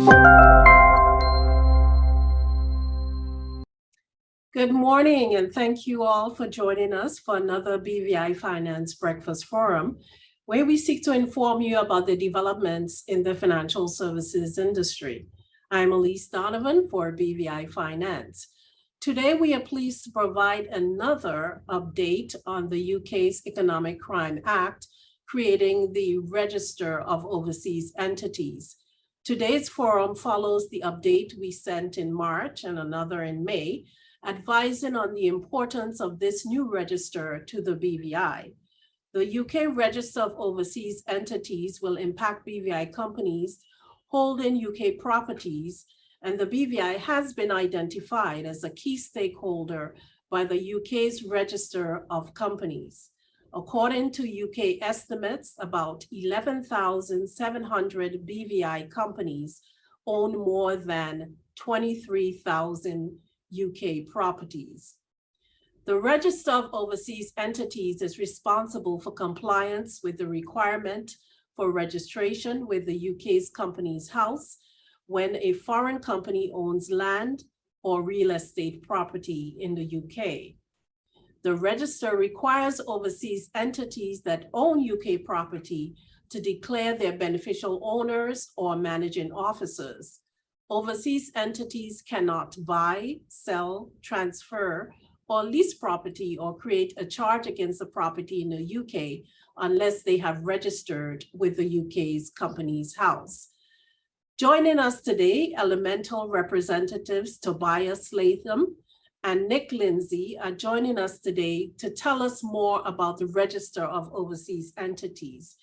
Good morning, and thank you all for joining us for another BVI Finance Breakfast Forum, where we seek to inform you about the developments in the financial services industry. I'm Elise Donovan for BVI Finance. Today, we are pleased to provide another update on the UK's Economic Crime Act, creating the Register of Overseas Entities. Today's forum follows the update we sent in March and another in May, advising on the importance of this new register to the BVI. The UK Register of Overseas Entities will impact BVI companies holding UK properties, and the BVI has been identified as a key stakeholder by the UK's Register of Companies. According to UK estimates, about 11,700 BVI companies own more than 23,000 UK properties. The Register of Overseas Entities is responsible for compliance with the requirement for registration with the UK's Companies House when a foreign company owns land or real estate property in the UK. The register requires overseas entities that own UK property to declare their beneficial owners or managing officers. Overseas entities cannot buy, sell, transfer, or lease property or create a charge against the property in the UK unless they have registered with the UK's Companies House. Joining us today, Elemental representatives Tobias Latham and Nick Lindsay are joining us today to tell us more about the Register of Overseas Entities.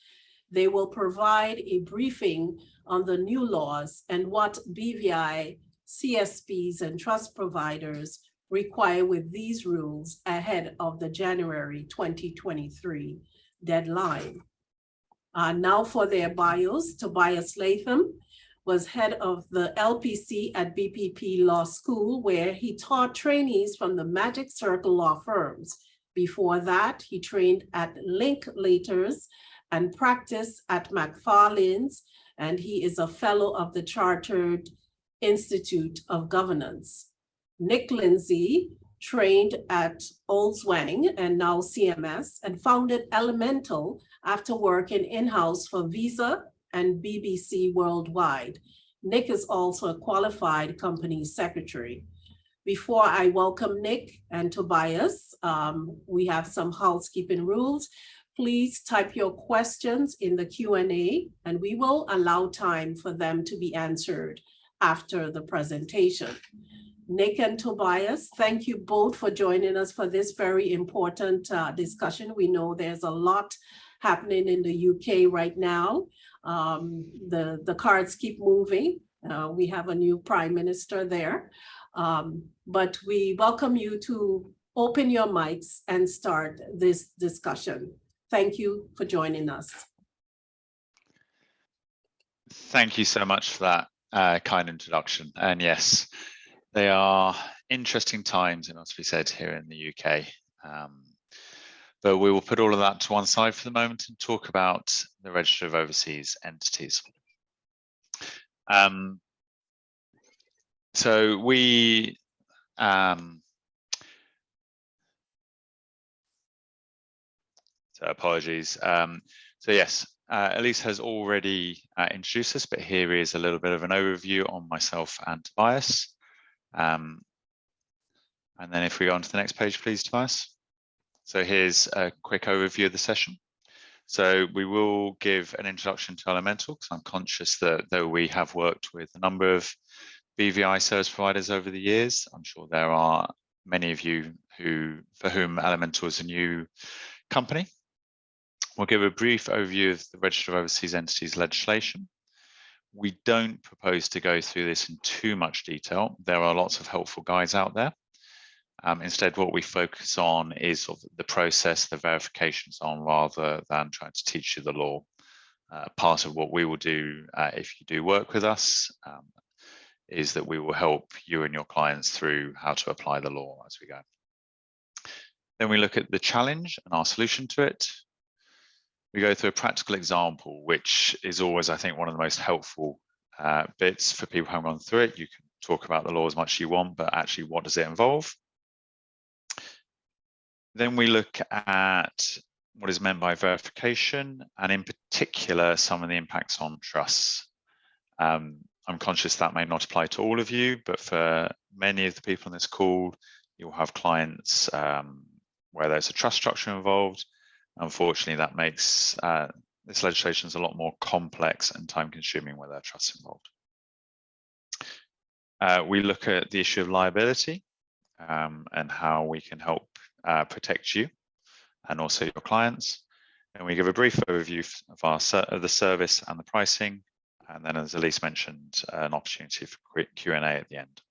They will provide a briefing on the new laws and what BVI CSPs and trust providers require with these rules ahead of the January 2023 deadline. Now for their bios, Tobias Latham was head of the LPC at BPP Law School, where he taught trainees from the Magic Circle law firms. Before that, he trained at Linklaters and practiced at McFarlane's, and he is a fellow of the Chartered Institute of Governance. Nick Lindsay trained at Oldswang and now CMS and founded Elemental after working in-house for Visa and BBC Worldwide. Nick is also a qualified company secretary. Before I welcome Nick and Tobias, we have some housekeeping rules. Please type your questions in the Q&A, and we will allow time for them to be answered after the presentation. Nick and Tobias, thank you both for joining us for this very important discussion. We know there's a lot happening in the UK right now. The cards keep moving. We have a new prime minister there. But we welcome you to open your mics and start this discussion. Thank you for joining us. Thank you so much for that kind introduction. And yes, they are interesting times, it must be said, here in the UK. But we will put all of that to one side for the moment and talk about the Register of Overseas Entities. So we apologies. So yes, Elise has already introduced us, but here is a little bit of an overview on myself and Tobias. And then if we go on to the next page, please, Tobias. So here's a quick overview of the session. So we will give an introduction to Elemental, because I'm conscious that though we have worked with a number of BVI service providers over the years, I'm sure there are many of you for whom Elemental is a new company. We'll give a brief overview of the Register of Overseas Entities legislation. We don't propose to go through this in too much detail. There are lots of helpful guides out there. Instead, what we focus on is sort of the process, the verifications on, rather than trying to teach you the law. Part of what we will do if you do work with us is that we will help you and your clients through how to apply the law as we go. Then we look at the challenge and our solution to it. We go through a practical example, which is always, I think, one of the most helpful bits for people who haven't gone through it. You can talk about the law as much as you want, but actually, what does it involve? Then we look at what is meant by verification, and in particular, some of the impacts on trusts. I'm conscious that may not apply to all of you, but for many of the people on this call, you'll have clients where there's a trust structure involved. Unfortunately, that makes this legislation is a lot more complex and time-consuming where there are trusts involved. We look at the issue of liability and how we can help protect you and also your clients. And we give a brief overview of the service and the pricing. And then, as Elise mentioned, an opportunity for quick Q&A at the end.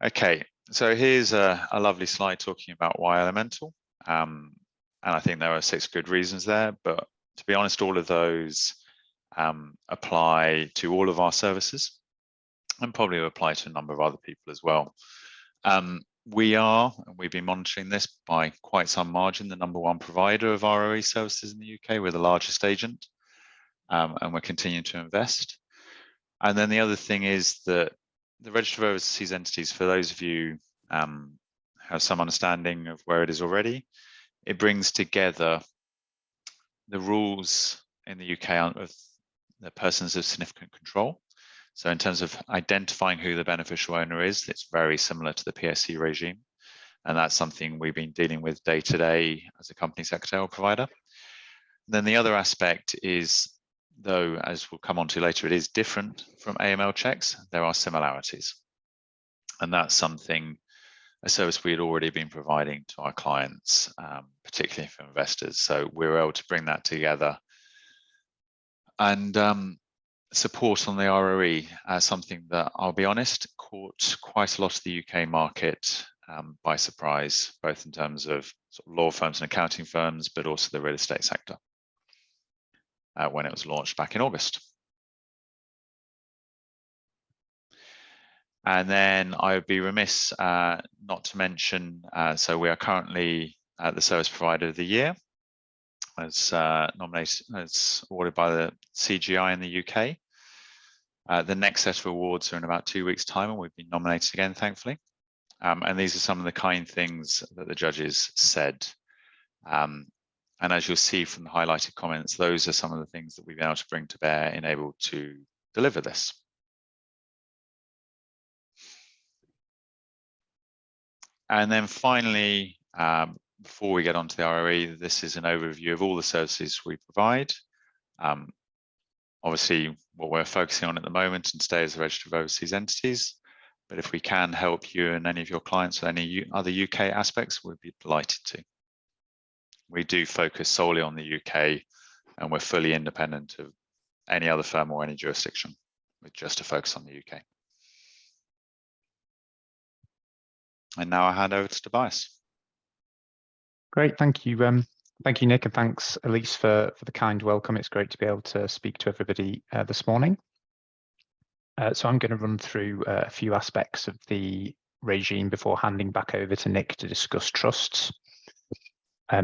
Okay, so here's a lovely slide talking about why elemental. And I think there are 6 good reasons there, but to be honest, all of those apply to all of our services and probably apply to a number of other people as well. We've been monitoring this by quite some margin, the #1 provider of ROE services in the UK. We're the largest agent, and we're continuing to invest. And then the other thing is that the Register of Overseas Entities, for those of you who have some understanding of where it is already, it brings together the rules in the UK of the persons of significant control. So in terms of identifying who the beneficial owner is, it's very similar to the PSC regime. And that's something we've been dealing with day to day as a company secretarial provider. And then the other aspect is, though, as we'll come on to later, it is different from AML checks, there are similarities. And that's something, a service we had already been providing to our clients, particularly for investors. So we were able to bring that together and support on the ROE as something that, I'll be honest, caught quite a lot of the UK market by surprise, both in terms of, sort of law firms and accounting firms, but also the real estate sector when it was launched back in August. And then I would be remiss not to mention, so we are currently the Service Provider of the Year, as nominated, as awarded by the CGI in the UK. The next set of awards are in about 2 weeks' time, and we've been nominated again, thankfully. And these are some of the kind things that the judges said. And as you'll see from the highlighted comments, those are some of the things that we've been able to bring to bear and able to deliver this. And then finally, before we get onto the ROE, this is an overview of all the services we provide. Obviously, what we're focusing on at the moment and stay as the Register of Overseas Entities. But if we can help you and any of your clients with any other UK aspects, we'd be delighted to. We do focus solely on the UK, and we're fully independent of any other firm or any jurisdiction, with just a focus on the UK. And now I hand over to Tobias. Great, thank you. Thank you, Nick, and thanks, Elise, for the kind welcome. It's great to be able to speak to everybody this morning. So I'm going to run through a few aspects of the regime before handing back over to Nick to discuss trusts.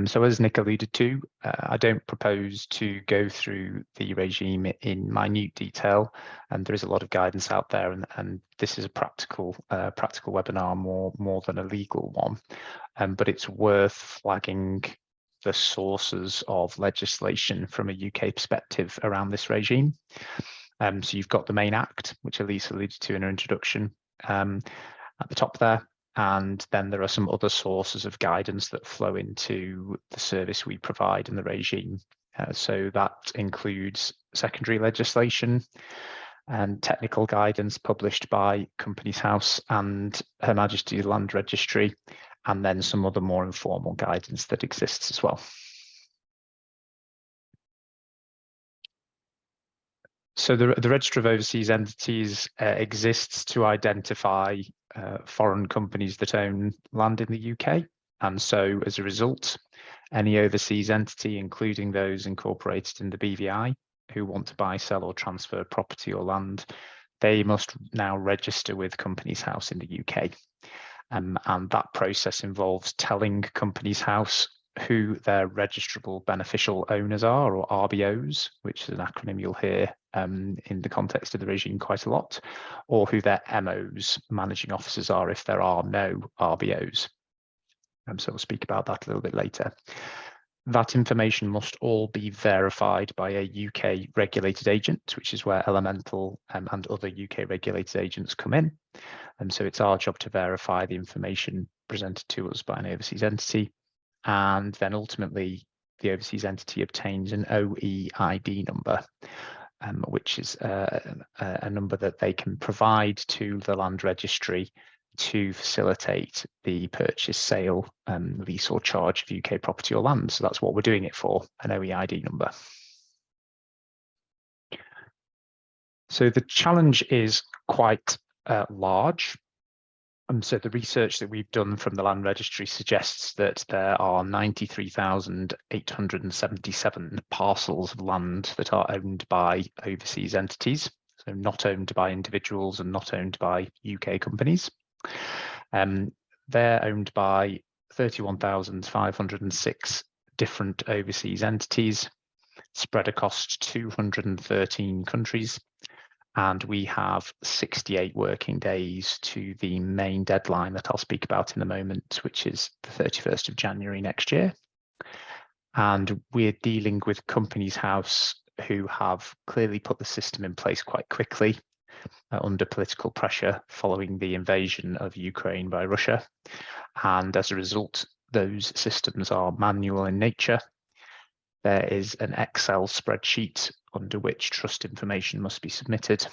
So as Nick alluded to, I don't propose to go through the regime in minute detail, and there is a lot of guidance out there, and this is a practical webinar more than a legal one. But it's worth flagging the sources of legislation from a UK perspective around this regime. So you've got the main act, which Elise alluded to in her introduction, at the top there. And then there are some other sources of guidance that flow into the service we provide in the regime. So that includes secondary legislation and technical guidance published by Companies House and Her Majesty's Land Registry, and then some other more informal guidance that exists as well. So the Register of Overseas Entities exists to identify foreign companies that own land in the UK. And so as a result, any overseas entity, including those incorporated in the BVI, who want to buy, sell or transfer property or land, they must now register with Companies House in the UK. And that process involves telling Companies House who their registrable beneficial owners are, or RBOs, which is an acronym you'll hear in the context of the regime quite a lot, or who their MOs, managing officers, are if there are no RBOs. So we'll speak about that a little bit later. That information must all be verified by a UK regulated agent, which is where Elemental and other UK regulated agents come in. And so it's our job to verify the information presented to us by an overseas entity. And then ultimately, the overseas entity obtains an OEID number, which is a number that they can provide to the land registry to facilitate the purchase, sale, lease or charge of UK property or land. So that's what we're doing it for, an OEID number. So the challenge is quite large. So the research that we've done from the land registry suggests that there are 93,877 parcels of land that are owned by overseas entities, so not owned by individuals and not owned by UK companies. They're owned by 31,506 different overseas entities spread across 213 countries. And we have 68 working days to the main deadline that I'll speak about in a moment, which is the 31st of January next year. And we're dealing with Companies House who have clearly put the system in place quite quickly under political pressure following the invasion of Ukraine by Russia. And as a result, those systems are manual in nature. There is an Excel spreadsheet under which trust information must be submitted.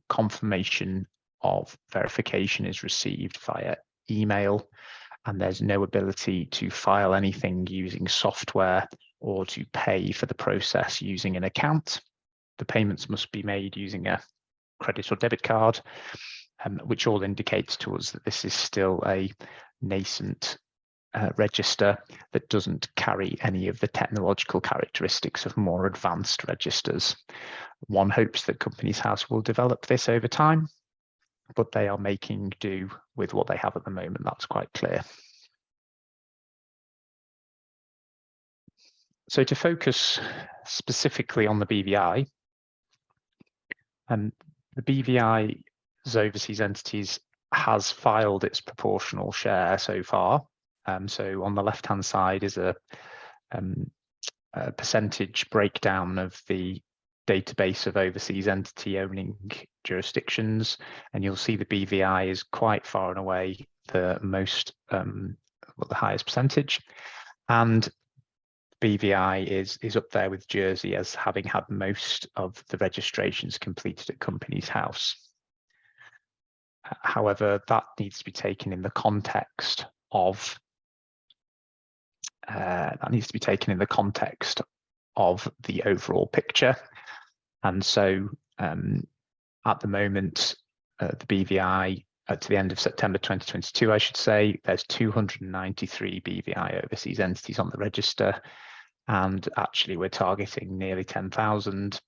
Confirmation of verification is received via email, and there's no ability to file anything using software or to pay for the process using an account. The payments must be made using a credit or debit card, which all indicates to us that this is still a nascent register that doesn't carry any of the technological characteristics of more advanced registers. One hopes that Companies House will develop this over time, but they are making do with what they have at the moment. That's quite clear. So to focus specifically on the BVI, the BVI's overseas entities has filed its proportional share so far. So on the left-hand side is a percentage breakdown of the database of overseas entity owning jurisdictions, and you'll see the BVI is quite far and away the most, the highest percentage, and BVI is up there with Jersey as having had most of the registrations completed at Companies House. However, that needs to be taken in the context of the overall picture. And so at the moment, the BVI, to the end of September 2022, I should say, there's 293 BVI overseas entities on the register. And actually, we're targeting nearly 10,000.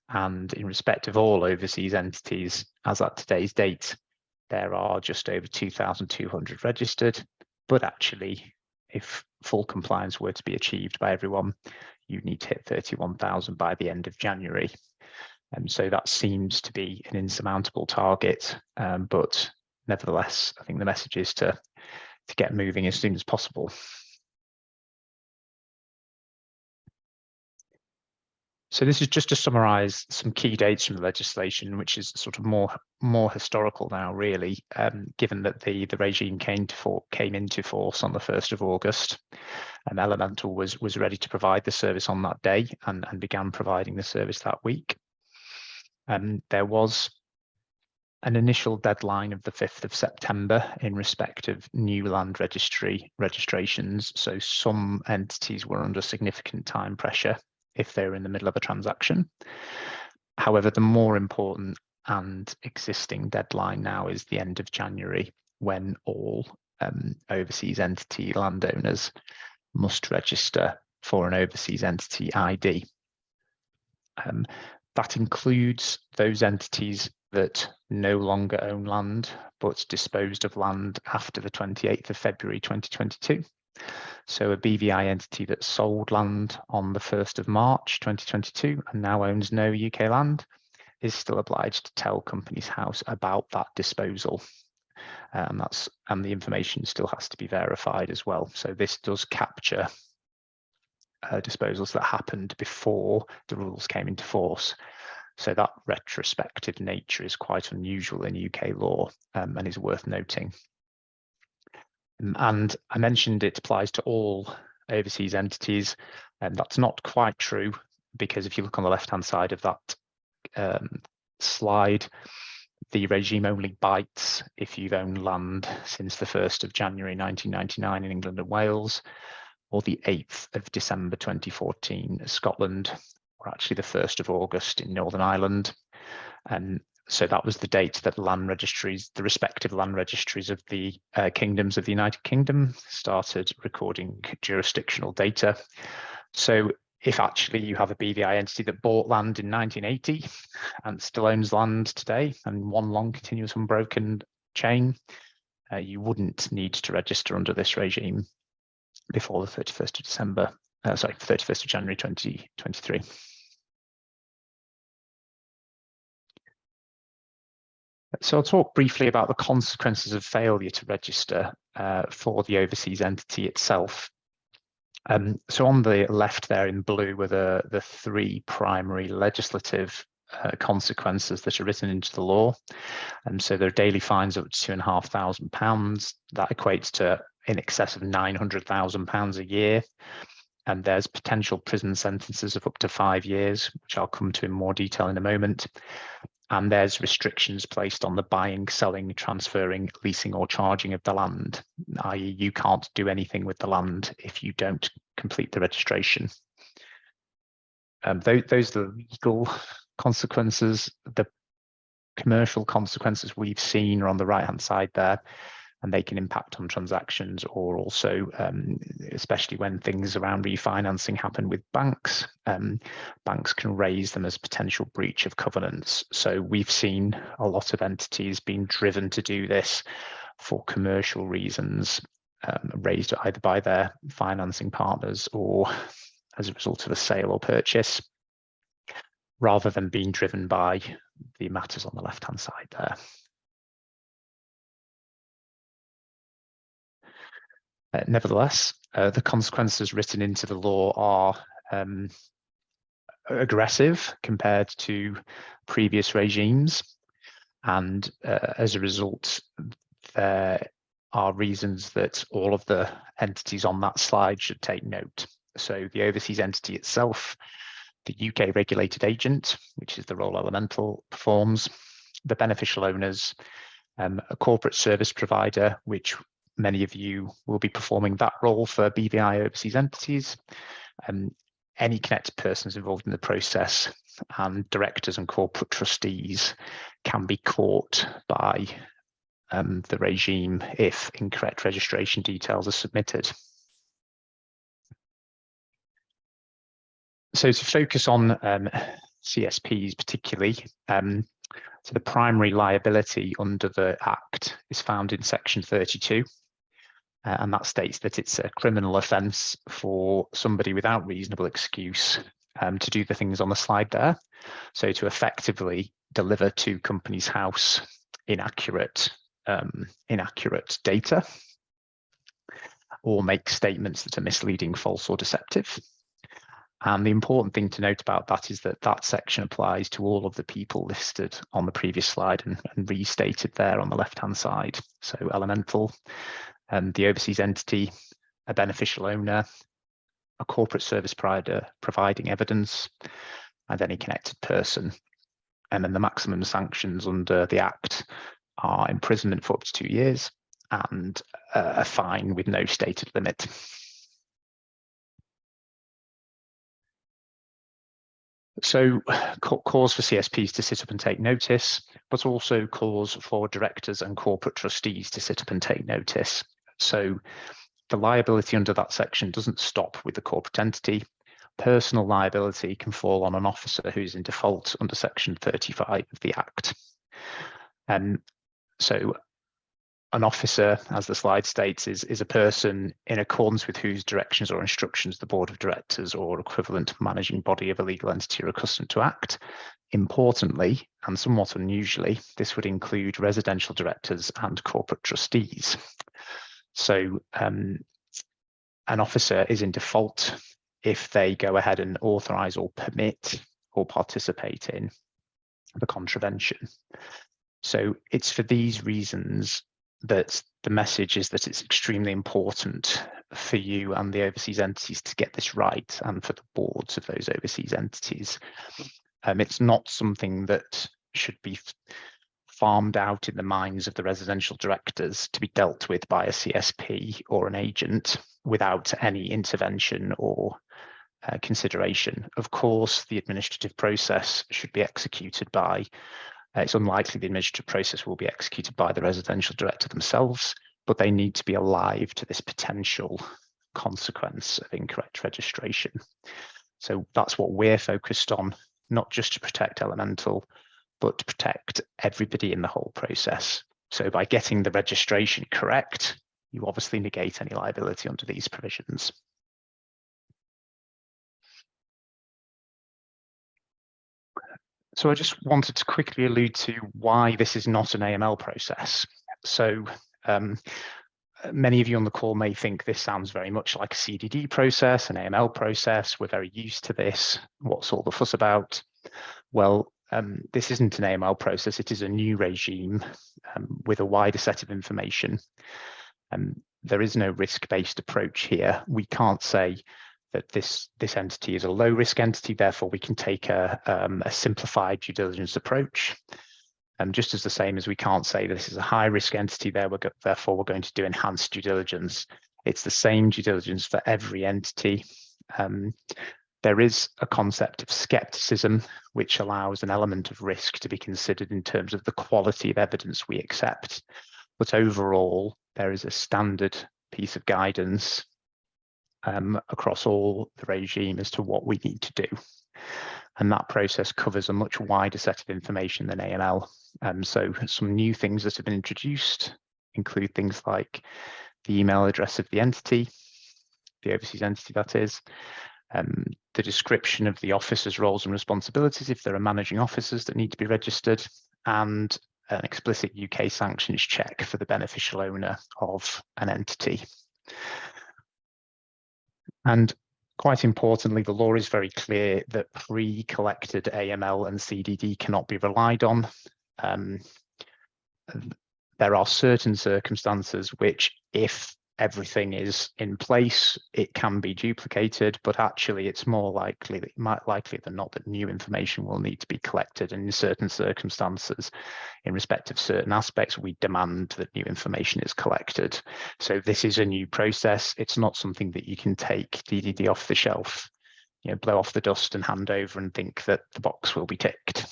And in respect of all overseas entities, as at today's date, there are just over 2,200 registered. But actually, if full compliance were to be achieved by everyone, you need to hit 31,000 by the end of January. And so that seems to be an insurmountable target, but nevertheless, I think the message is to get moving as soon as possible. So this is just to summarize some key dates from the legislation, which is sort of more historical now, really, given that the regime came into force on the 1st of August, and Elemental was ready to provide the service on that day and began providing the service that week. There was an initial deadline of the 5th of September in respect of new land registry registrations. So some entities were under significant time pressure if they're in the middle of a transaction. However, the more important and existing deadline now is the end of January, when all overseas entity landowners must register for an overseas entity ID. That includes those entities that no longer own land but disposed of land after the 28th of February 2022. So a BVI entity that sold land on the 1st of March 2022 and now owns no UK land is still obliged to tell Companies House about that disposal. And the information still has to be verified as well. So this does capture disposals that happened before the rules came into force. So that retrospective nature is quite unusual in UK law and is worth noting. And I mentioned it applies to all overseas entities, and that's not quite true, because if you look on the left-hand side of that slide, the regime only bites if you've owned land since the 1st of January 1999 in England and Wales, or the 8th of December 2014 in Scotland, or actually the 1st of August in Northern Ireland. And so that was the date that land registries, the respective land registries of the kingdoms of the United Kingdom, started recording jurisdictional data. So if actually you have a BVI entity that bought land in 1980 and still owns land today, and one long continuous unbroken chain, you wouldn't need to register under this regime before the 31st of December, 31st of January 2023. So I'll talk briefly about the consequences of failure to register for the overseas entity itself. So on the left there in blue were the three primary legislative consequences that are written into the law. And so there are daily fines up to £2,500. That equates to in excess of £900,000 a year. And there's potential prison sentences of up to 5 years, which I'll come to in more detail in a moment. And there's restrictions placed on the buying, selling, transferring, leasing or charging of the land, i.e. you can't do anything with the land if you don't complete the registration. Those are the legal consequences. The commercial consequences we've seen are on the right-hand side there, and they can impact on transactions, or also, especially when things around refinancing happen with banks, banks can raise them as potential breach of covenants. So we've seen a lot of entities being driven to do this for commercial reasons, raised either by their financing partners or as a result of a sale or purchase, rather than being driven by the matters on the left-hand side there. Nevertheless, the consequences written into the law are aggressive compared to previous regimes, and as a result, there are reasons that all of the entities on that slide should take note. So the overseas entity itself, the UK regulated agent, which is the role Elemental performs, the beneficial owners, a corporate service provider, which many of you will be performing that role for BVI overseas entities, any connected persons involved in the process, and directors and corporate trustees can be caught by the regime if incorrect registration details are submitted. So to focus on CSPs particularly, so the primary liability under the Act is found in section 32. And that states that it's a criminal offence for somebody without reasonable excuse to do the things on the slide there. So to effectively deliver to Companies House inaccurate data, or make statements that are misleading, false or deceptive. And the important thing to note about that is that that section applies to all of the people listed on the previous slide and restated there on the left-hand side. So Elemental, the overseas entity, a beneficial owner, a corporate service provider providing evidence, and any connected person. And then the maximum sanctions under the Act are imprisonment for up to 2 years and a fine with no stated limit. So cause for CSPs to sit up and take notice, but also cause for directors and corporate trustees to sit up and take notice. So the liability under that section doesn't stop with the corporate entity. Personal liability can fall on an officer who's in default under section 35 of the Act. So an officer, as the slide states, is a person in accordance with whose directions or instructions the board of directors or equivalent managing body of a legal entity are accustomed to act. Importantly, and somewhat unusually, this would include residential directors and corporate trustees. So an officer is in default if they go ahead and authorize or permit or participate in the contravention. So it's for these reasons that the message is that it's extremely important for you and the overseas entities to get this right, and for the boards of those overseas entities. It's not something that should be farmed out in the minds of the residential directors to be dealt with by a CSP or an agent without any intervention or consideration. Of course, the administrative process should be executed by, it's unlikely the administrative process will be executed by the residential director themselves, but they need to be alive to this potential consequence of incorrect registration. So that's what we're focused on, not just to protect Elemental, but to protect everybody in the whole process. So by getting the registration correct, you obviously negate any liability under these provisions. So I just wanted to quickly allude to why this is not an AML process. So many of you on the call may think this sounds very much like a CDD process, an AML process. We're very used to this. What's all the fuss about? Well, this isn't an AML process. It is a new regime with a wider set of information. There is no risk-based approach here. We can't say that this entity is a low-risk entity, therefore we can take a simplified due diligence approach. Just as the same as we can't say this is a high-risk entity, therefore we're going to do enhanced due diligence. It's the same due diligence for every entity. There is a concept of skepticism, which allows an element of risk to be considered in terms of the quality of evidence we accept. But overall, there is a standard piece of guidance across all the regime as to what we need to do. And that process covers a much wider set of information than AML. So some new things that have been introduced include things like the email address of the entity, the overseas entity that is, the description of the officer's roles and responsibilities if there are managing officers that need to be registered, and an explicit UK sanctions check for the beneficial owner of an entity. And quite importantly, the law is very clear that pre-collected AML and CDD cannot be relied on. There are certain circumstances which, if everything is in place, it can be duplicated, but actually it's more likely than not that new information will need to be collected. And in certain circumstances, in respect of certain aspects, we demand that new information is collected. So this is a new process. It's not something that you can take DDD off the shelf, blow off the dust and hand over and think that the box will be ticked.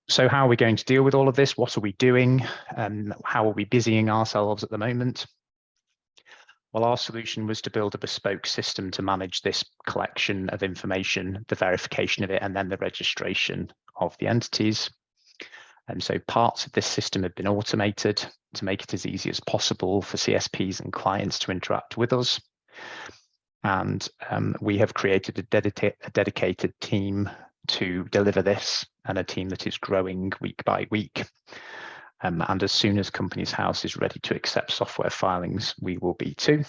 So how are we going to deal with all of this? What are we doing? How are we busying ourselves at the moment? Well, our solution was to build a bespoke system to manage this collection of information, the verification of it, and then the registration of the entities. And so parts of this system have been automated to make it as easy as possible for CSPs and clients to interact with us. And we have created a dedicated team to deliver this, and a team that is growing week by week. And as soon as Companies House is ready to accept software filings, we will be too.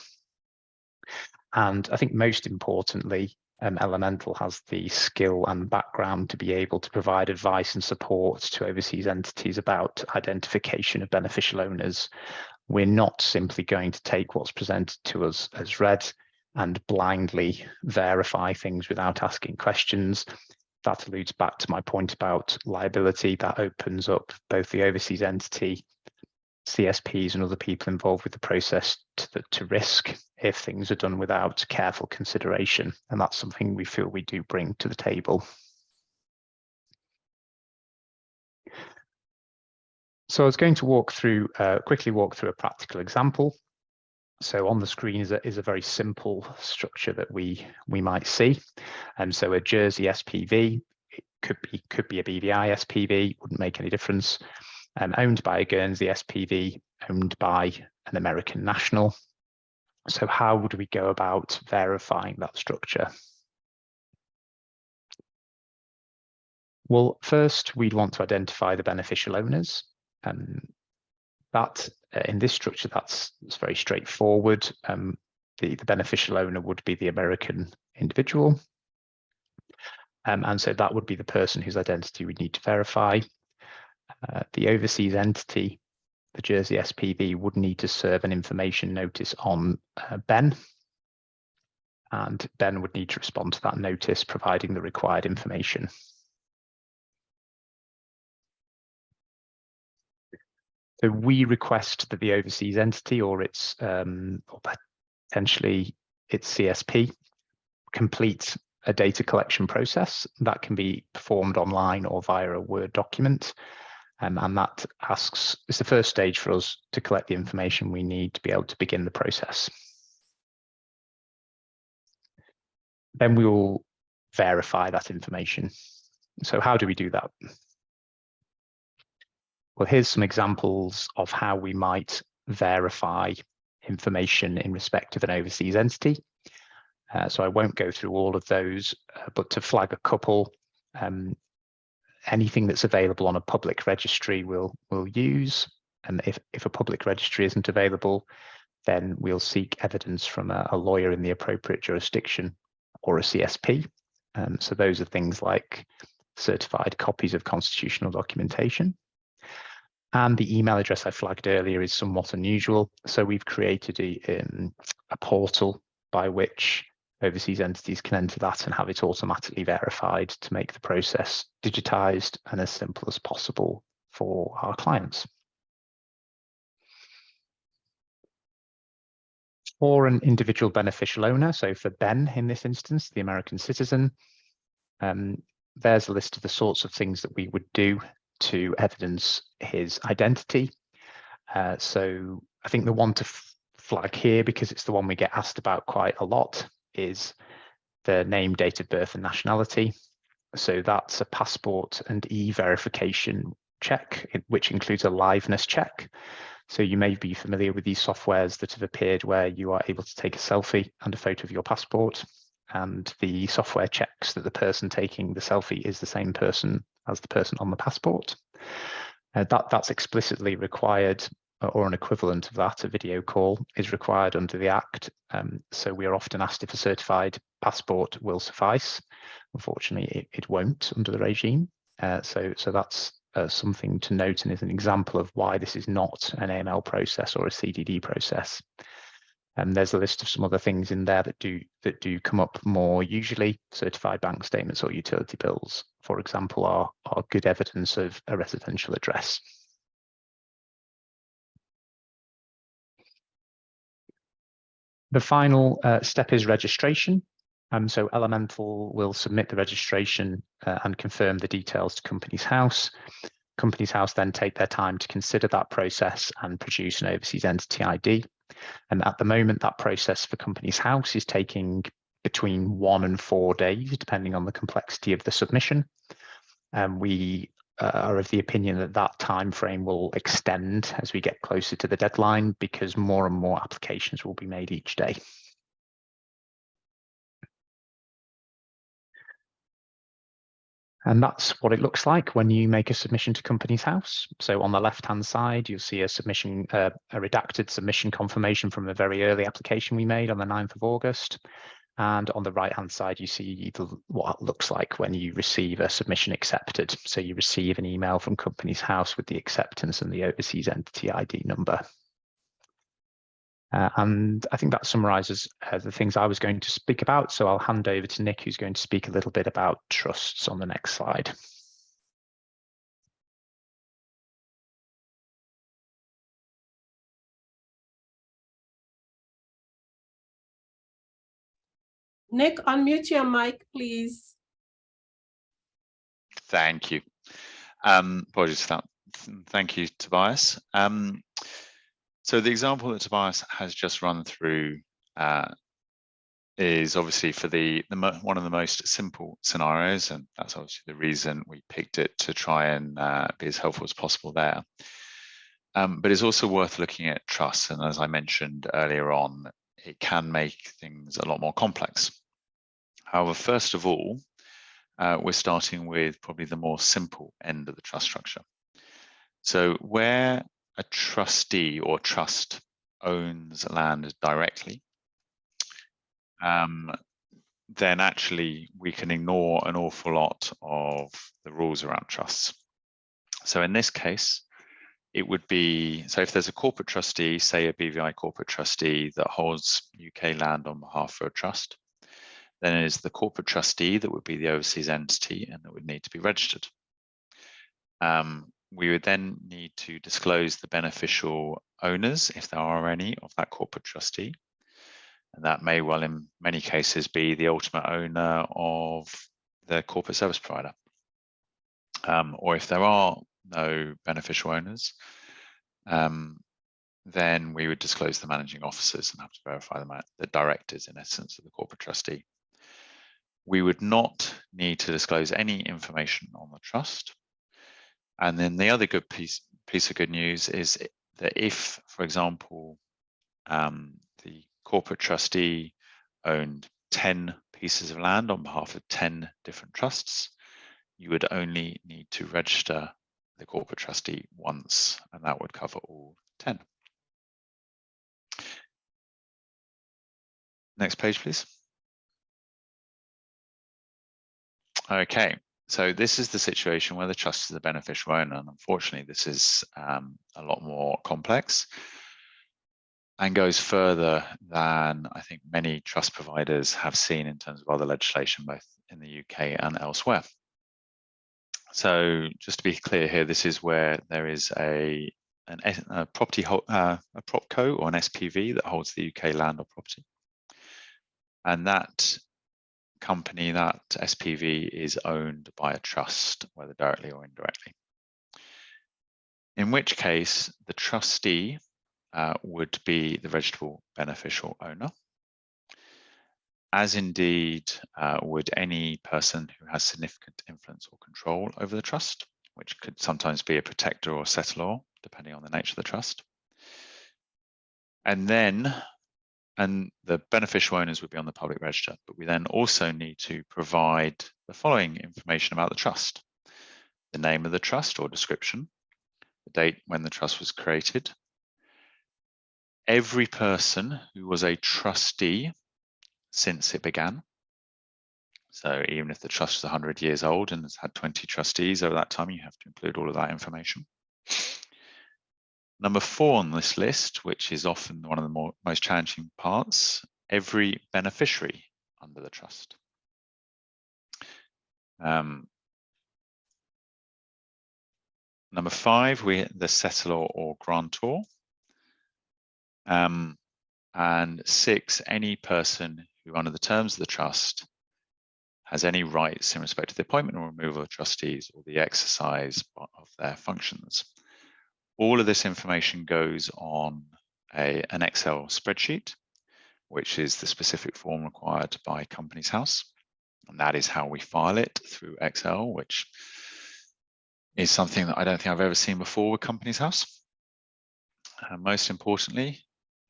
And I think most importantly, Elemental has the skill and background to be able to provide advice and support to overseas entities about identification of beneficial owners. We're not simply going to take what's presented to us as read and blindly verify things without asking questions. That alludes back to my point about liability. That opens up both the overseas entity, CSPs and other people involved with the process to risk if things are done without careful consideration. And that's something we feel we do bring to the table. So I was going to quickly walk through a practical example. So on the screen is a very simple structure that we might see. And so a Jersey SPV, could be a BVI SPV, wouldn't make any difference. Owned by a Guernsey SPV, owned by an American national. So how would we go about verifying that structure? Well, first we'd want to identify the beneficial owners. That in this structure, that's very straightforward. The beneficial owner would be the American individual. And so that would be the person whose identity we need to verify. The overseas entity, the Jersey SPV, would need to serve an information notice on Ben. And Ben would need to respond to that notice, providing the required information. So we request that the overseas entity or its or potentially its CSP complete a data collection process that can be performed online or via a Word document. And that is the first stage for us to collect the information we need to be able to begin the process. Then we will verify that information. So how do we do that? Well, here's some examples of how we might verify information in respect of an overseas entity. So I won't go through all of those, but to flag a couple, anything that's available on a public registry we'll use. And if a public registry isn't available, then we'll seek evidence from a lawyer in the appropriate jurisdiction or a CSP. So those are things like certified copies of constitutional documentation. And the email address I flagged earlier is somewhat unusual. So we've created a portal by which overseas entities can enter that and have it automatically verified to make the process digitized and as simple as possible for our clients. For an individual beneficial owner, so for Ben in this instance, the American citizen, there's a list of the sorts of things that we would do to evidence his identity. So I think the one to flag here, because it's the one we get asked about quite a lot, is the name, date of birth and nationality. So that's a passport and e-verification check, which includes a liveness check. So you may be familiar with these softwares that have appeared where you are able to take a selfie and a photo of your passport, and the software checks that the person taking the selfie is the same person as the person on the passport. That's explicitly required, or an equivalent of that, a video call is required under the Act. So we are often asked if a certified passport will suffice. Unfortunately, it won't under the regime. So that's something to note, and is an example of why this is not an AML process or a CDD process. There's a list of some other things in there that do come up more usually. Certified bank statements or utility bills, for example, are good evidence of a residential address. The final step is registration. So Elemental will submit the registration and confirm the details to Companies House. Companies House then take their time to consider that process and produce an overseas entity ID. And at the moment, that process for Companies House is taking between 1 and 4 days, depending on the complexity of the submission. We are of the opinion that that time frame will extend as we get closer to the deadline, because more and more applications will be made each day. And that's what it looks like when you make a submission to Companies House. So on the left-hand side, you'll see a submission, a redacted submission confirmation from a very early application we made on the 9th of August. And on the right-hand side, you see what it looks like when you receive a submission accepted. So you receive an email from Companies House with the acceptance and the overseas entity ID number. And I think that summarises the things I was going to speak about. So I'll hand over to Nick, who's going to speak a little bit about trusts on the next slide. Nick, unmute your mic, please. Thank you. Apologies for that. Thank you, Tobias. So the example that Tobias has just run through is obviously for one of the most simple scenarios, and that's obviously the reason we picked it, to try and be as helpful as possible there. But it's also worth looking at trust, and as I mentioned earlier on, it can make things a lot more complex. However, first of all, we're starting with probably the more simple end of the trust structure. So where a trustee or trust owns land directly, then actually we can ignore an awful lot of the rules around trusts. So in this case, it would be, so if there's a corporate trustee, say a BVI corporate trustee that holds UK land on behalf of a trust, then it is the corporate trustee that would be the overseas entity and that would need to be registered. We would then need to disclose the beneficial owners, if there are any, of that corporate trustee. And that may well, in many cases, be the ultimate owner of the corporate service provider. Or if there are no beneficial owners, then we would disclose the managing officers and have to verify the directors, in essence, of the corporate trustee. We would not need to disclose any information on the trust. And then the other good piece of good news is that if, for example, the corporate trustee owned 10 pieces of land on behalf of 10 different trusts, you would only need to register the corporate trustee once, and that would cover all 10. Next page, please. Okay, so this is the situation where the trust is the beneficial owner, and unfortunately this is a lot more complex and goes further than I think many trust providers have seen in terms of other legislation, both in the UK and elsewhere. So just to be clear here, this is where there is a propco or an SPV that holds the UK land or property. And that company, that SPV, is owned by a trust, whether directly or indirectly. In which case, the trustee would be the registrable beneficial owner, as indeed would any person who has significant influence or control over the trust, which could sometimes be a protector or settlor, depending on the nature of the trust. And the beneficial owners would be on the public register, but we then also need to provide the following information about the trust: the name of the trust or description, the date when the trust was created, every person who was a trustee since it began. So even if the trust is 100 years old and has had 20 trustees over that time, you have to include all of that information. Number 4 on this list, which is often one of the most challenging parts, every beneficiary under the trust. Number 5, the settlor or grantor. And 6, any person who, under the terms of the trust, has any rights in respect to the appointment or removal of trustees or the exercise of their functions. All of this information goes on an Excel spreadsheet, which is the specific form required by Companies House. And that is how we file it through Excel, which is something that I don't think I've ever seen before with Companies House. And most importantly,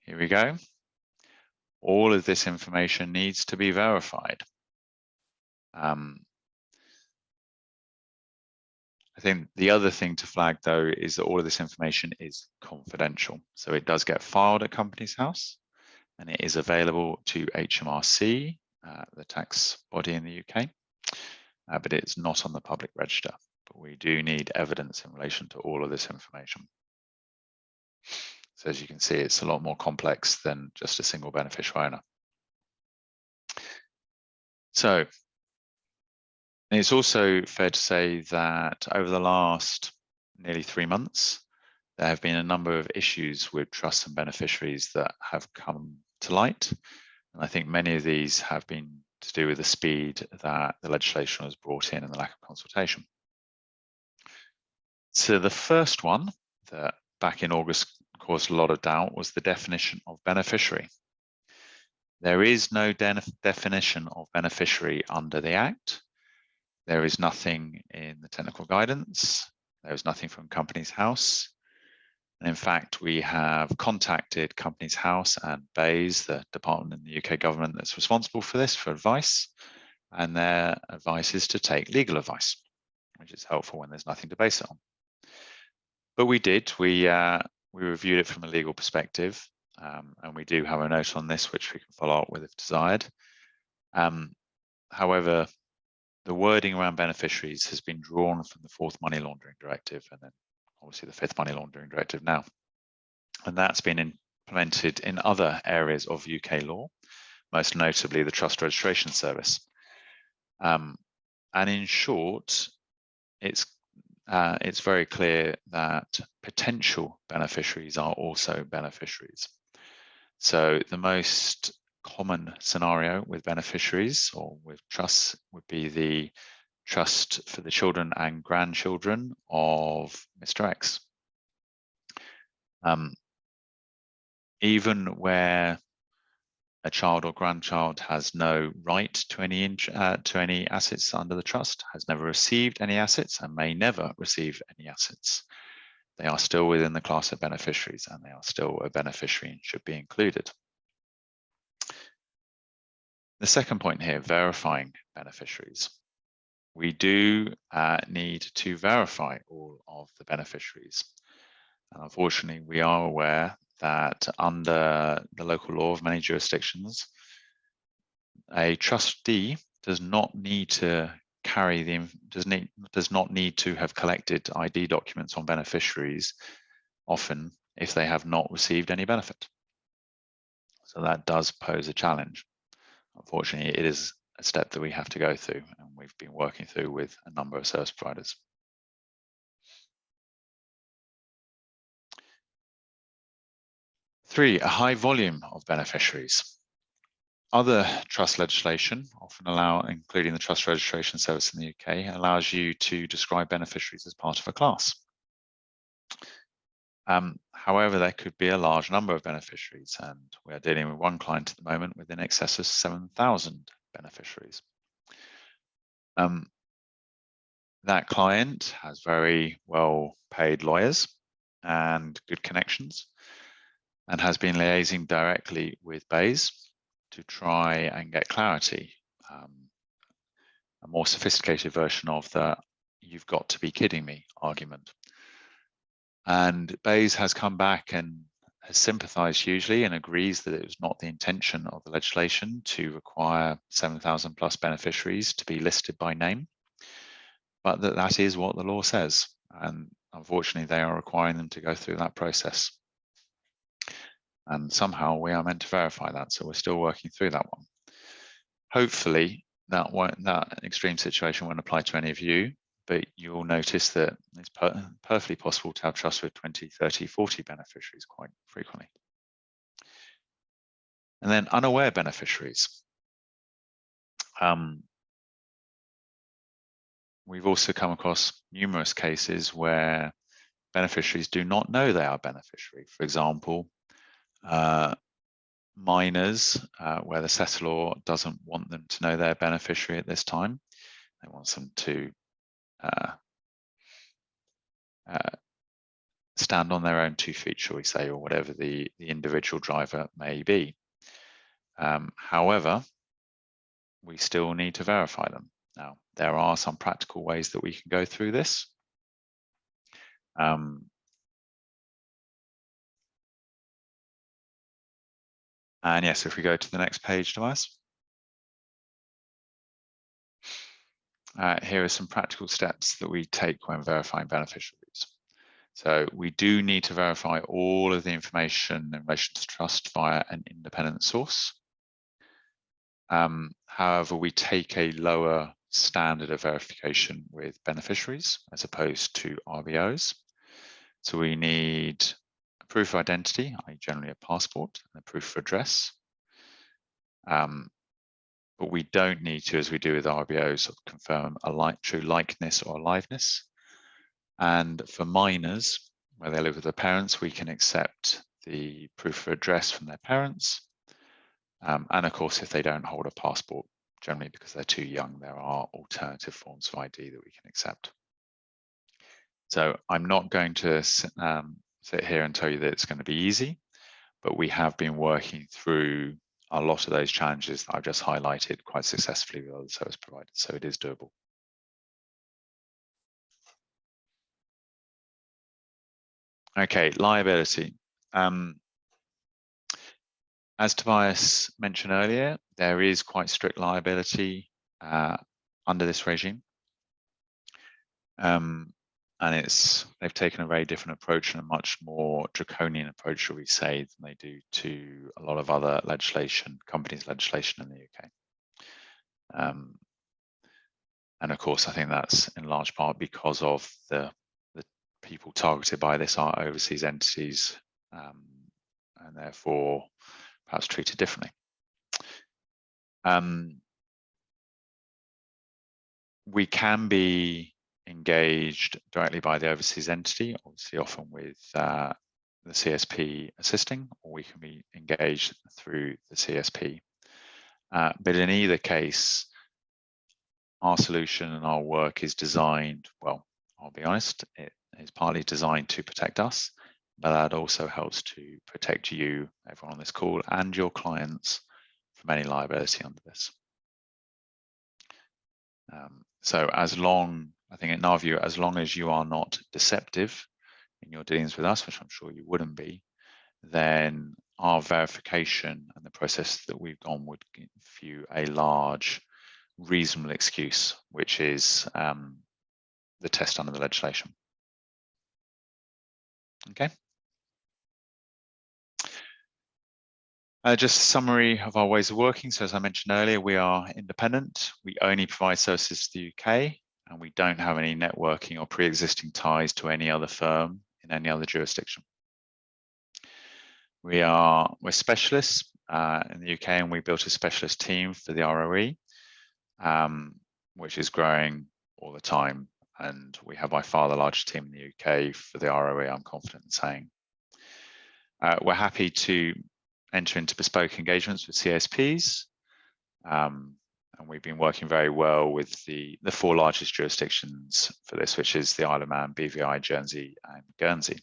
here we go. All of this information needs to be verified. I think the other thing to flag, though, is that all of this information is confidential. So it does get filed at Companies House, and it is available to HMRC, the tax body in the UK, but it's not on the public register. But we do need evidence in relation to all of this information. So as you can see, it's a lot more complex than just a single beneficial owner. So it's also fair to say that over the last nearly 3 months, there have been a number of issues with trusts and beneficiaries that have come to light. And I think many of these have been to do with the speed that the legislation was brought in and the lack of consultation. So the first one that back in August caused a lot of doubt was the definition of beneficiary. There is no definition of beneficiary under the Act. There is nothing in the technical guidance. There is nothing from Companies House. And in fact, we have contacted Companies House and BVI, the department in the UK government that's responsible for this, for advice. And their advice is to take legal advice, which is helpful when there's nothing to base it on. But we did. We reviewed it from a legal perspective, and we do have a note on this, which we can follow up with if desired. However, the wording around beneficiaries has been drawn from the 4th Money Laundering Directive, and then obviously the 5th Money Laundering Directive now. And that's been implemented in other areas of UK law, most notably the Trust Registration Service. And in short, it's very clear that potential beneficiaries are also beneficiaries. So the most common scenario with beneficiaries or with trusts would be the trust for the children and grandchildren of Mr. X. Even where a child or grandchild has no right to any assets under the trust, has never received any assets, and may never receive any assets, they are still within the class of beneficiaries, and they are still a beneficiary and should be included. The second point here, verifying beneficiaries. We do need to verify all of the beneficiaries. And unfortunately, we are aware that under the local law of many jurisdictions, a trustee does not need to does not need to have collected ID documents on beneficiaries often if they have not received any benefit. So that does pose a challenge. Unfortunately, it is a step that we have to go through, and we've been working through with a number of service providers. Three, a high volume of beneficiaries. Other trust legislation, often including the Trust Registration Service in the UK, allows you to describe beneficiaries as part of a class. However, there could be a large number of beneficiaries, and we are dealing with one client at the moment with in excess of 7,000 beneficiaries. That client has very well-paid lawyers and good connections, and has been liaising directly with BVI to try and get clarity, a more sophisticated version of the "you've got to be kidding me" argument. And BVI has come back and has sympathized hugely and agrees that it was not the intention of the legislation to require 7,000 plus beneficiaries to be listed by name, but that is what the law says. And unfortunately, they are requiring them to go through that process. And somehow we are meant to verify that. So we're still working through that one. Hopefully that extreme situation won't apply to any of you, but you'll notice that it's perfectly possible to have trusts with 20, 30, 40 beneficiaries quite frequently. And then unaware beneficiaries. We've also come across numerous cases where beneficiaries do not know they are beneficiary. For example, minors, where the settlor doesn't want them to know they're beneficiary at this time. They want them to stand on their own 2 feet, shall we say, or whatever the individual driver may be. However, we still need to verify them. Now, there are some practical ways that we can go through this. And yes, if we go to the next page, Tobias. Here are some practical steps that we take when verifying beneficiaries. So we do need to verify all of the information in relation to trust via an independent source. However, we take a lower standard of verification with beneficiaries as opposed to RBOs. So we need a proof of identity, generally a passport, and a proof of address. But we don't need to, as we do with RBOs, confirm a true likeness or aliveness. And for minors, where they live with their parents, we can accept the proof of address from their parents. And of course, if they don't hold a passport, generally because they're too young, there are alternative forms of ID that we can accept. So I'm not going to sit here and tell you that it's going to be easy, but we have been working through a lot of those challenges that I've just highlighted quite successfully with other service providers, so it is doable. Okay, liability. As Tobias mentioned earlier, there is quite strict liability under this regime. And they've taken a very different approach and a much more draconian approach, shall we say, than they do to a lot of other legislation, companies' legislation in the UK. And of course, I think that's in large part because of the people targeted by this are overseas entities, and therefore perhaps treated differently. We can be engaged directly by the overseas entity, obviously often with the CSP assisting, or we can be engaged through the CSP. But in either case, our solution and our work is designed, well, I'll be honest, it is partly designed to protect us, but that also helps to protect you, everyone on this call, and your clients from any liability under this. So as long, I think in our view, as long as you are not deceptive in your dealings with us, which I'm sure you wouldn't be, then our verification and the process that we've gone would give you a large, reasonable excuse, which is the test under the legislation. Okay. Just a summary of our ways of working. So as I mentioned earlier, we are independent. We only provide services to the UK, and we don't have any networking or pre-existing ties to any other firm in any other jurisdiction. We're specialists in the UK, and we built a specialist team for the ROE, which is growing all the time. And we have by far the largest team in the UK for the ROE, I'm confident in saying. We're happy to enter into bespoke engagements with CSPs. And we've been working very well with the 4 largest jurisdictions for this, which is the Isle of Man, BVI, Jersey, and Guernsey.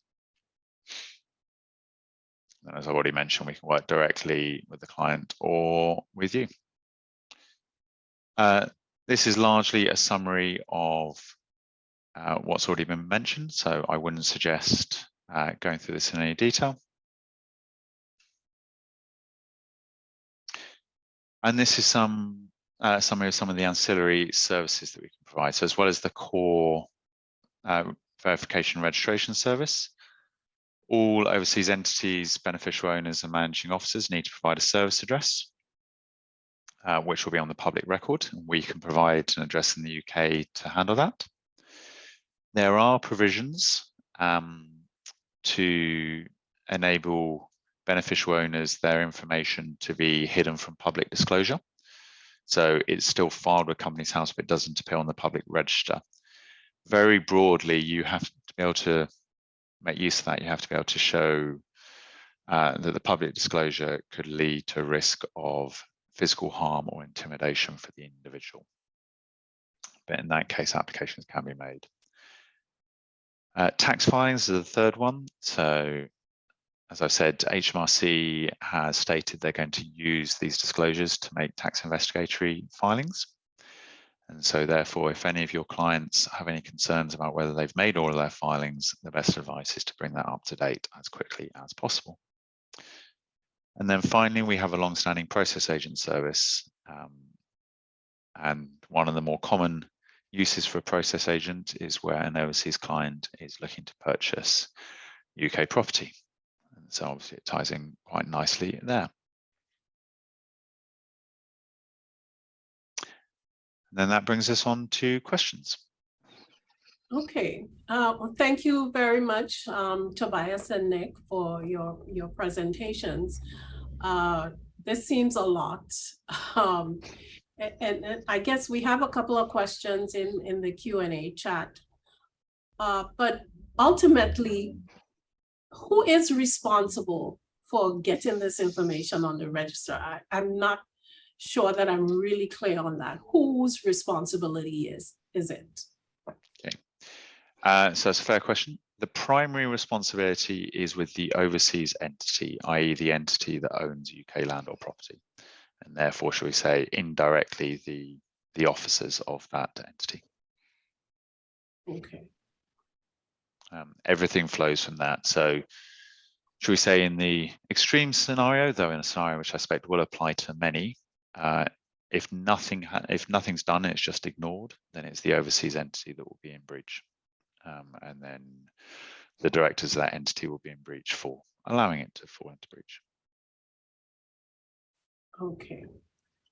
And as I've already mentioned, we can work directly with the client or with you. This is largely a summary of what's already been mentioned, so I wouldn't suggest going through this in any detail. And this is some summary of some of the ancillary services that we can provide. So as well as the core verification and registration service, all overseas entities, beneficial owners and managing officers need to provide a service address, which will be on the public record. And we can provide an address in the UK to handle that. There are provisions to enable beneficial owners their information to be hidden from public disclosure. So it's still filed with Companies House, but it doesn't appear on the public register. Very broadly, you have to be able to make use of that. You have to be able to show that the public disclosure could lead to a risk of physical harm or intimidation for the individual. But in that case, applications can be made. Tax filings is the third one. So as I've said, HMRC has stated they're going to use these disclosures to make tax investigatory filings. And so therefore, if any of your clients have any concerns about whether they've made all of their filings, the best advice is to bring that up to date as quickly as possible. And then finally, we have a long-standing process agent service. And one of the more common uses for a process agent is where an overseas client is looking to purchase UK property. And so obviously it ties in quite nicely there. And then that brings us on to questions. Okay, well, thank you very much, Tobias and Nick, for your presentations. This seems a lot. And I guess we have a couple of questions in the Q&A chat. But ultimately, who is responsible for getting this information on the register. I'm not sure that I'm really clear on that. Whose responsibility is it? Okay. So it's a fair question. The primary responsibility is with the overseas entity, i.e. the entity that owns UK land or property. And therefore, shall we say, indirectly, the officers of that entity. Okay. Everything flows from that. So should we say in the extreme scenario, though in a scenario which I expect will apply to many, if nothing's done, it's just ignored, then it's the overseas entity that will be in breach. And then the directors of that entity will be in breach for allowing it to fall into breach. Okay.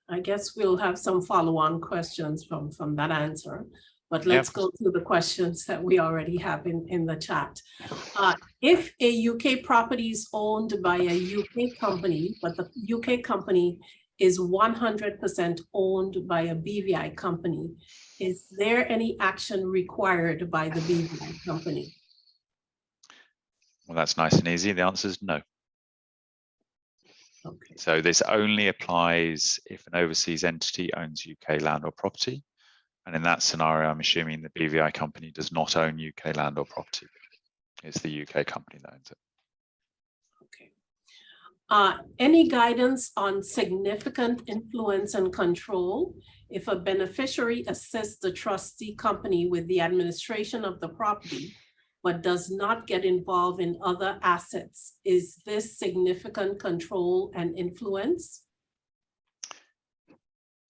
I guess we'll have some follow-on questions from that answer, but let's go to the questions that we already have in the chat. If a UK property is owned by a UK company, but the UK company is 100% owned by a BVI company, is there any action required by the BVI company? Well, that's nice and easy. The answer is no. Okay. So this only applies if an overseas entity owns UK land or property. And in that scenario, I'm assuming the BVI company does not own UK land or property. It's the UK company that owns it. Okay. Any guidance on significant influence and control if a beneficiary assists the trustee company with the administration of the property, but does not get involved in other assets? Is this significant control and influence?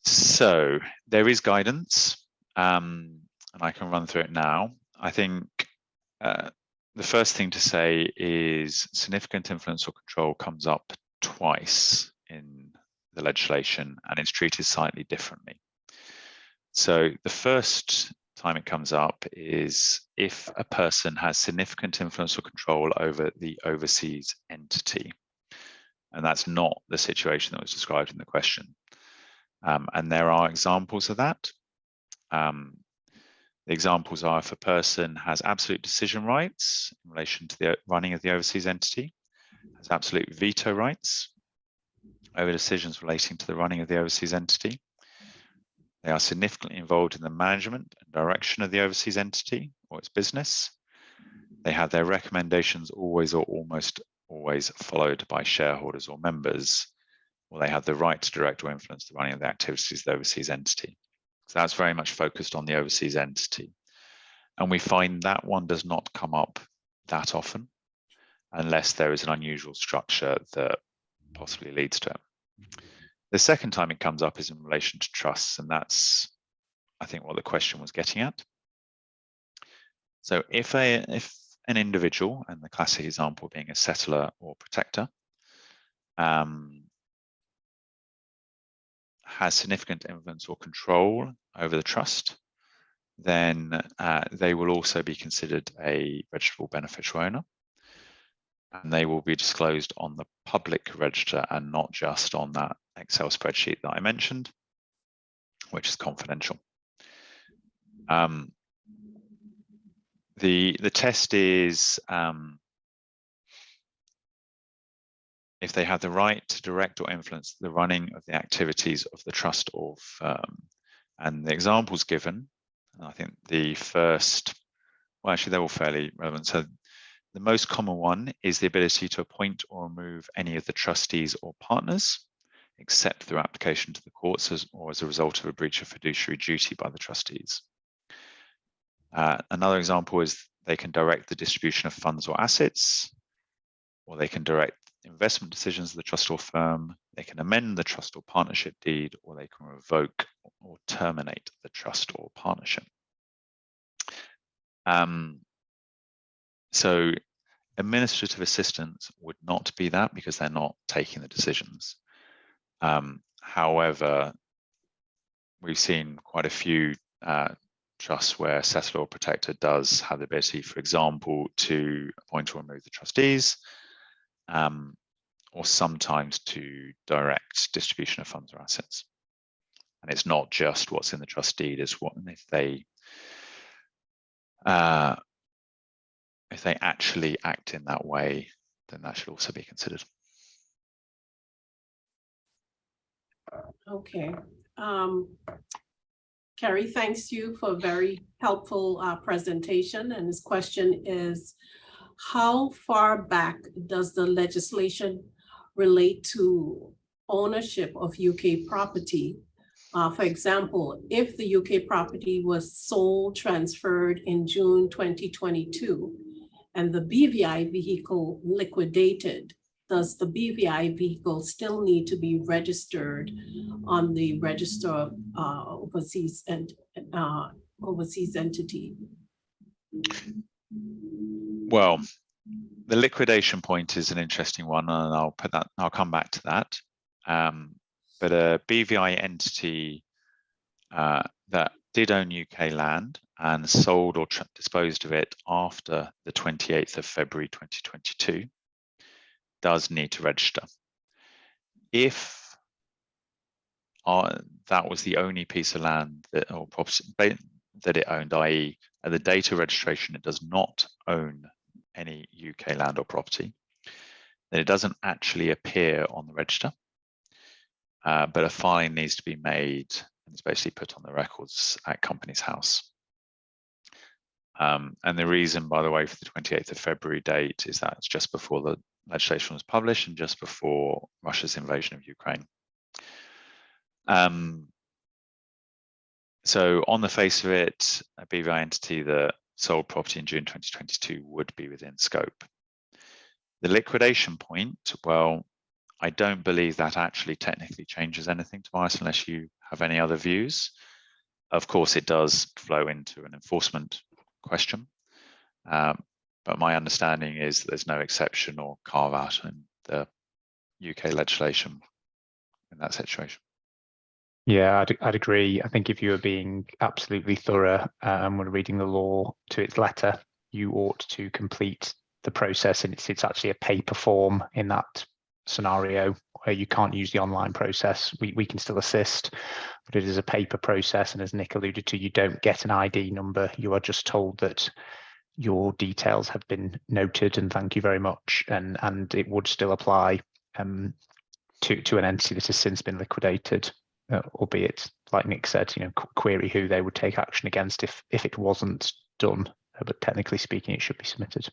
So there is guidance, and I can run through it now. I think the first thing to say is significant influence or control comes up twice in the legislation, and it's treated slightly differently. So the first time it comes up is if a person has significant influence or control over the overseas entity. And that's not the situation that was described in the question. And there are examples of that. The examples are if a person has absolute decision rights in relation to the running of the overseas entity, has absolute veto rights over decisions relating to the running of the overseas entity. They are significantly involved in the management and direction of the overseas entity or its business. They have their recommendations always or almost always followed by shareholders or members, or they have the right to direct or influence the running of the activities of the overseas entity. So that's very much focused on the overseas entity. And we find that one does not come up that often unless there is an unusual structure that possibly leads to it. The second time it comes up is in relation to trusts, and that's, I think, what the question was getting at. So if an individual, and the classic example being a settlor or protector, has significant influence or control over the trust, then they will also be considered a registrable beneficial owner. And they will be disclosed on the public register and not just on that Excel spreadsheet that I mentioned, which is confidential. The test is if they have the right to direct or influence the running of the activities of the trust or firm. And the examples given, I think the first, well, actually they're all fairly relevant. So the most common one is the ability to appoint or remove any of the trustees or partners, except through application to the courts or as a result of a breach of fiduciary duty by the trustees. Another example is they can direct the distribution of funds or assets, or they can direct investment decisions of the trust or firm, they can amend the trust or partnership deed, or they can revoke or terminate the trust or partnership. So administrative assistants would not be that because they're not taking the decisions. However, we've seen quite a few trusts where settlor or protector does have the ability, for example, to appoint or remove the trustees, or sometimes to direct distribution of funds or assets. And it's not just what's in the trust deed, it's what if they actually act in that way, then that should also be considered. Okay. Kerry, thanks you for a very helpful presentation. And this question is, how far back does the legislation relate to ownership of UK property? For example, if the UK property was sold, transferred in June 2022, and the BVI vehicle liquidated, does the BVI vehicle still need to be registered on the register of overseas entity? Well, the liquidation point is an interesting one, and I'll come back to that. But a BVI entity that did own UK land and sold or disposed of it after the 28th of February 2022 does need to register. If that was the only piece of land that, or property that it owned, i.e. at the date of registration it does not own any UK land or property, then it doesn't actually appear on the register, but a filing needs to be made and it's basically put on the records at Companies House. And the reason, by the way, for the 28th of February date is that it's just before the legislation was published and just before Russia's invasion of Ukraine. So on the face of it, a BVI entity that sold property in June 2022 would be within scope. The liquidation point, well, I don't believe that actually technically changes anything, Tobias, unless you have any other views. Of course, it does flow into an enforcement question, but my understanding is that there's no exception or carve out in the UK legislation in that situation. Yeah, I'd agree. I think if you were being absolutely thorough and were reading the law to its letter, you ought to complete the process, and it's actually a paper form in that scenario where you can't use the online process. We can still assist, but it is a paper process, and as Nick alluded to, you don't get an ID number. You are just told that your details have been noted and thank you very much, and it would still apply to an entity that has since been liquidated. Albeit, like Nick said, query who they would take action against if it wasn't done. But technically speaking, it should be submitted.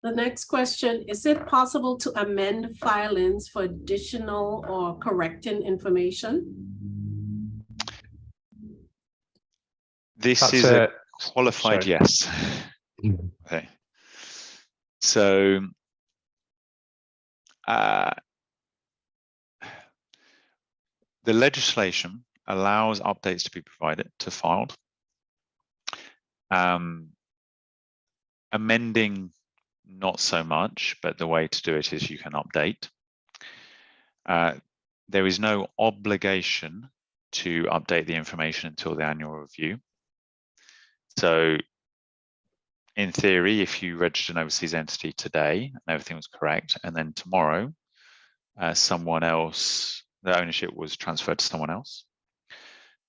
The next question, is it possible to amend filings for additional or correcting information? This is a qualified yes. Okay. So the legislation allows updates to be filed. Amending, not so much, but the way to do it is you can update. There is no obligation to update the information until the annual review. So in theory, if you registered an overseas entity today and everything was correct, and then tomorrow someone else, the ownership was transferred to someone else,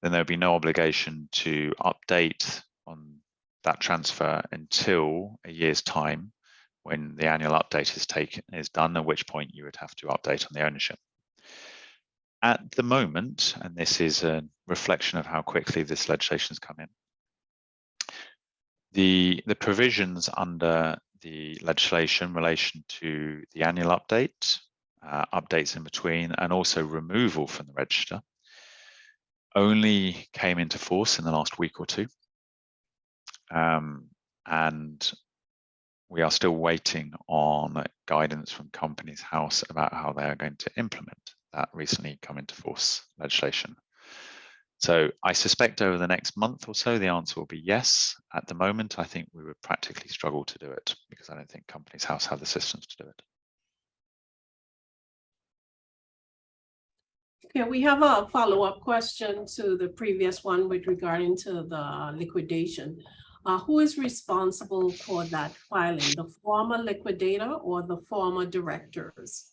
then there would be no obligation to update on that transfer until a year's time when the annual update is done, at which point you would have to update on the ownership. At the moment, and this is a reflection of how quickly this legislation has come in, the provisions under the legislation in relation to the annual update, updates in between, and also removal from the register only came into force in the last week or two. And we are still waiting on guidance from Companies House about how they are going to implement that recently come into force legislation. So I suspect over the next month or so, the answer will be yes. At the moment, I think we would practically struggle to do it because I don't think Companies House have the systems to do it. Okay, we have a follow-up question to the previous one with regarding to the liquidation. Who is responsible for that filing, the former liquidator or the former directors?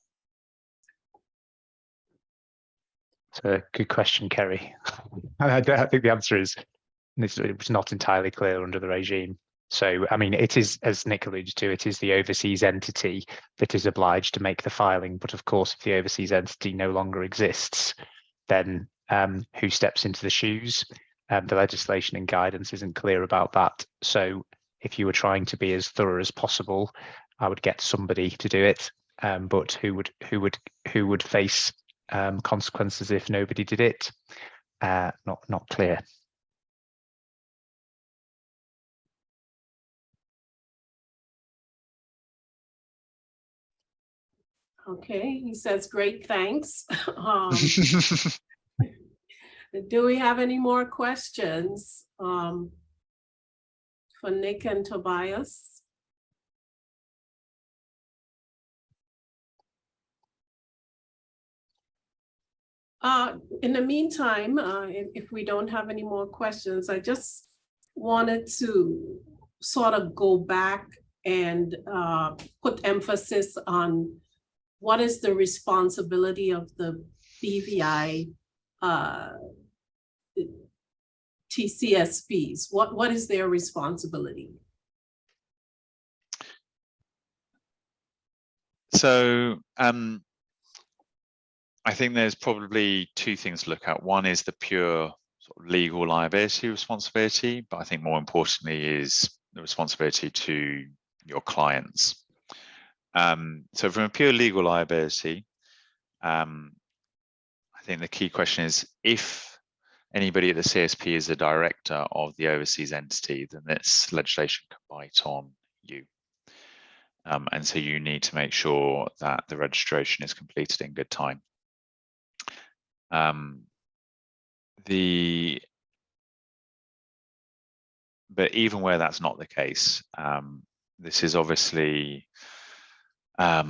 It's a good question, Kerry. I think the answer is it's not entirely clear under the regime. So, I mean, it is, as Nick alluded to, it is the overseas entity that is obliged to make the filing. But of course, if the overseas entity no longer exists, then who steps into the shoes? The legislation and guidance isn't clear about that. So if you were trying to be as thorough as possible, I would get somebody to do it. But who would face consequences if nobody did it? Not clear. Okay, he says, great, thanks. Do we have any more questions for Nick and Tobias? In the meantime, if we don't have any more questions, I just wanted to sort of go back and put emphasis on what is the responsibility of the BVI TCSPs? What is their responsibility? So I think there's probably two things to look at. One is the pure sort of legal liability responsibility, but I think more importantly is the responsibility to your clients. So from a pure legal liability, I think the key question is, if anybody at the CSP is a director of the overseas entity, then this legislation can bite on you. And so you need to make sure that the registration is completed in good time. But even where that's not the case, this is obviously a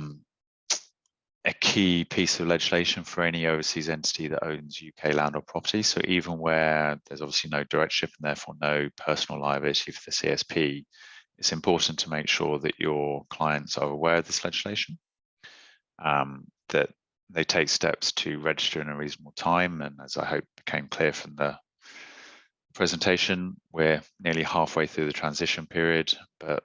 key piece of legislation for any overseas entity that owns UK land or property. So even where there's obviously no directorship and therefore no personal liability for the CSP, it's important to make sure that your clients are aware of this legislation, that they take steps to register in a reasonable time. And as I hope became clear from the presentation, we're nearly halfway through the transition period, but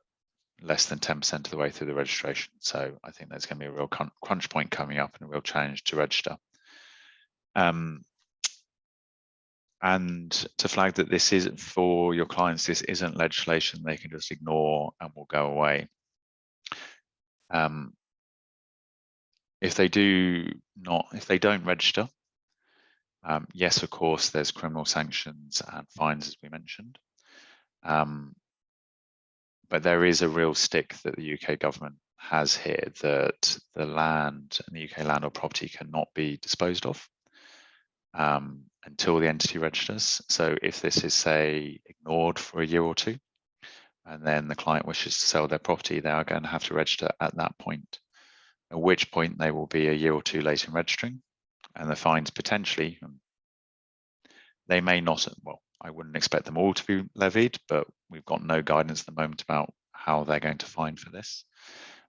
less than 10% of the way through the registration. So I think there's going to be a real crunch point coming up and a real challenge to register. And to flag that this isn't for your clients, this isn't legislation they can just ignore and will go away. If they don't register, yes, of course, there's criminal sanctions and fines, as we mentioned. But there is a real stick that the UK government has here, that the land and the UK land or property cannot be disposed of until the entity registers. So if this is, say, ignored for a year or two, and then the client wishes to sell their property, they are going to have to register at that point, at which point they will be a year or two late in registering, and the fines potentially, they may not, well, I wouldn't expect them all to be levied, but we've got no guidance at the moment about how they're going to fine for this.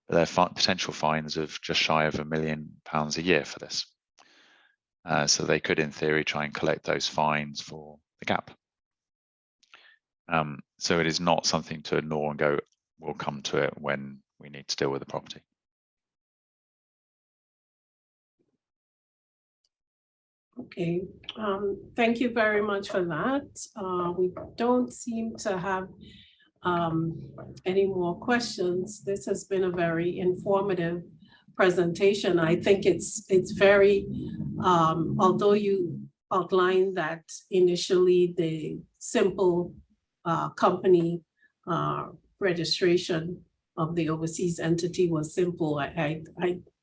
But there are potential fines of just shy of £1 million a year for this. So they could, in theory, try and collect those fines for the gap. So it is not something to ignore and go, we'll come to it when we need to deal with the property. Okay, thank you very much for that. We don't seem to have any more questions. This has been a very informative presentation. I think it's very, although you outlined that initially the simple company registration of the overseas entity was simple, I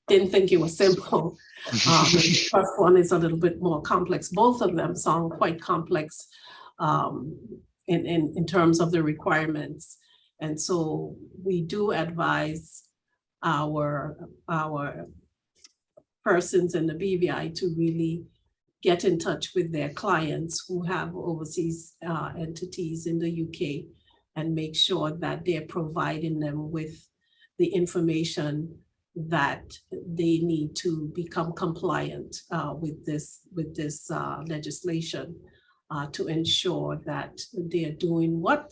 didn't think it was simple. The first one is a little bit more complex. Both of them sound quite complex in terms of the requirements. And so we do advise our persons in the BVI to really get in touch with their clients who have overseas entities in the UK and make sure that they're providing them with the information that they need to become compliant with this legislation to ensure that they're doing what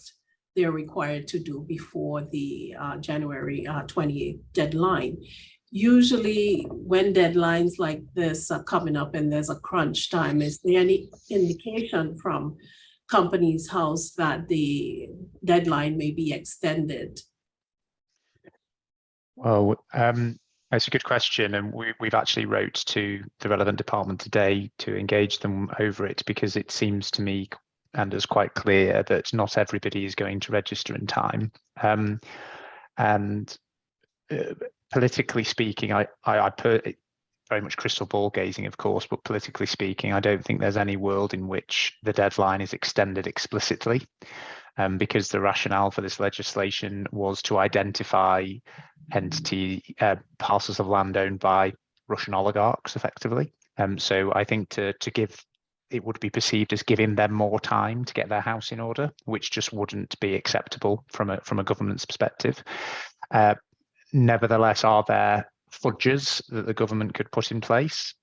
they're required to do before the January 28th deadline. Usually when deadlines like this are coming up and there's a crunch time, is there any indication from Companies House that the deadline may be extended? Well, that's a good question, and we've actually wrote to the relevant department today to engage them over it, because it seems to me, and it's quite clear, that not everybody is going to register in time. Politically speaking, I very much crystal ball gazing, of course, but politically speaking, I don't think there's any world in which the deadline is extended explicitly, because the rationale for this legislation was to identify parcels of land owned by Russian oligarchs, effectively. So I think to give, it would be perceived as giving them more time to get their house in order, which just wouldn't be acceptable from a government's perspective. Nevertheless, are there fudges that the government could put in place?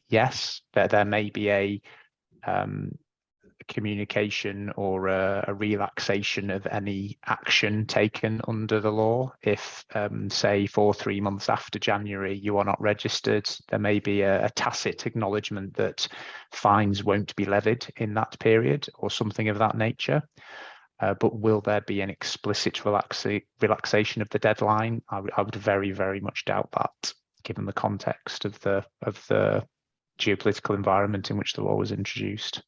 Yes, there may be a communication or a relaxation of any action taken under the law. If, say, for 3 months after January, you are not registered, there may be a tacit acknowledgement that fines won't be levied in that period or something of that nature. But will there be an explicit relaxation of the deadline? I would very, very much doubt that, given the context of the geopolitical environment in which the law was introduced.